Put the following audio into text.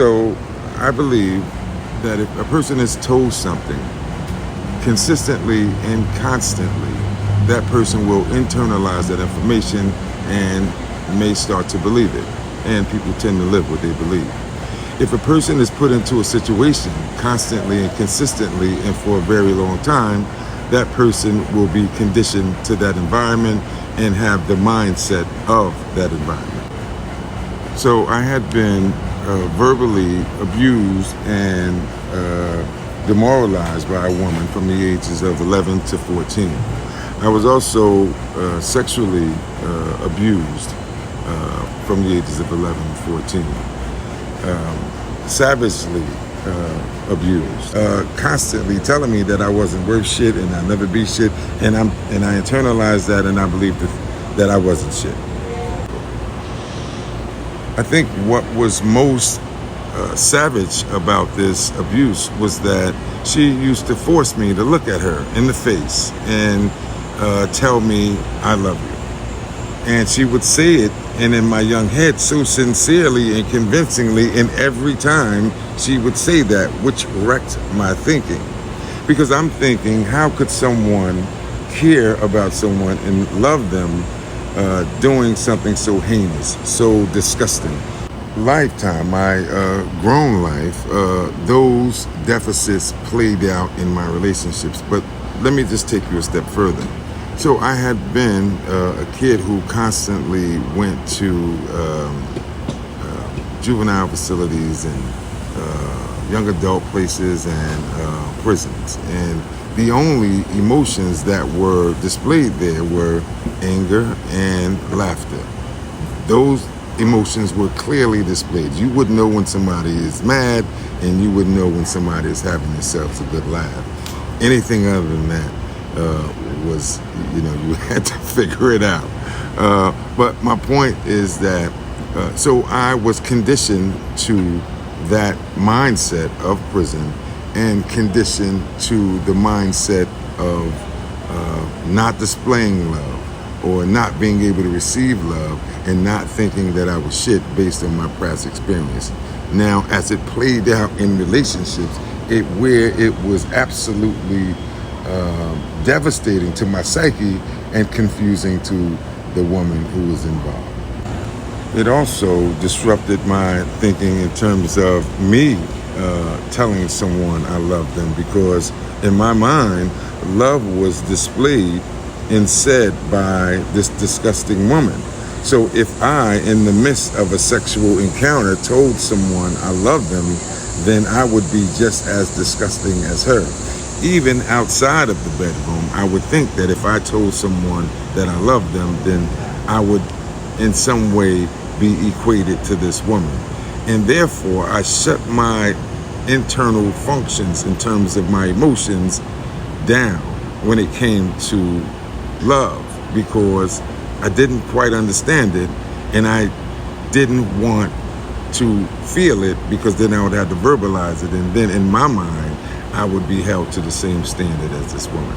So I believe that if a person is told something consistently and constantly, that person will internalize that information and may start to believe it. And people tend to live what they believe. If a person is put into a situation constantly and consistently and for a very long time, that person will be conditioned to that environment and have the mindset of that environment. So I had been verbally abused and demoralized by a woman from the ages of 11 to 14. I was also sexually abused from the ages of 11 to 14. Savagely abused, constantly telling me that I wasn't worth shit and I'd never be shit, and I internalized that and I believed that I wasn't shit. I think what was most savage about this abuse was that she used to force me to look at her in the face and tell me I love you. And she would say it, and in my young head, so sincerely and convincingly, and every time she would say that, which wrecked my thinking. Because I'm thinking, how could someone care about someone and love them doing something so heinous, so disgusting? Lifetime, my grown life, those deficits played out in my relationships. But let me just take you a step further. So I had been a kid who constantly went to juvenile facilities and young adult places and prisons. And the only emotions that were displayed there were anger and laughter. Those emotions were clearly displayed. You would know when somebody is mad, and you would know when somebody is having themselves a good laugh. Anything other than that was, you had to figure it out. But my point is that, so I was conditioned to that mindset of prison and conditioned to the mindset of not displaying love or not being able to receive love and not thinking that I was shit based on my past experience. Now, as it played out in relationships, where it was absolutely devastating to my psyche and confusing to the woman who was involved. It also disrupted my thinking in terms of me telling someone I love them, because in my mind, love was displayed and said by this disgusting woman. So if I, in the midst of a sexual encounter, told someone I love them, then I would be just as disgusting as her. Even outside of the bedroom, I would think that if I told someone that I love them, then I would in some way be equated to this woman. And therefore, I shut my internal functions in terms of my emotions down when it came to love, because I didn't quite understand it, and I didn't want to feel it, because then I would have to verbalize it, and then in my mind I would be held to the same standard as this woman.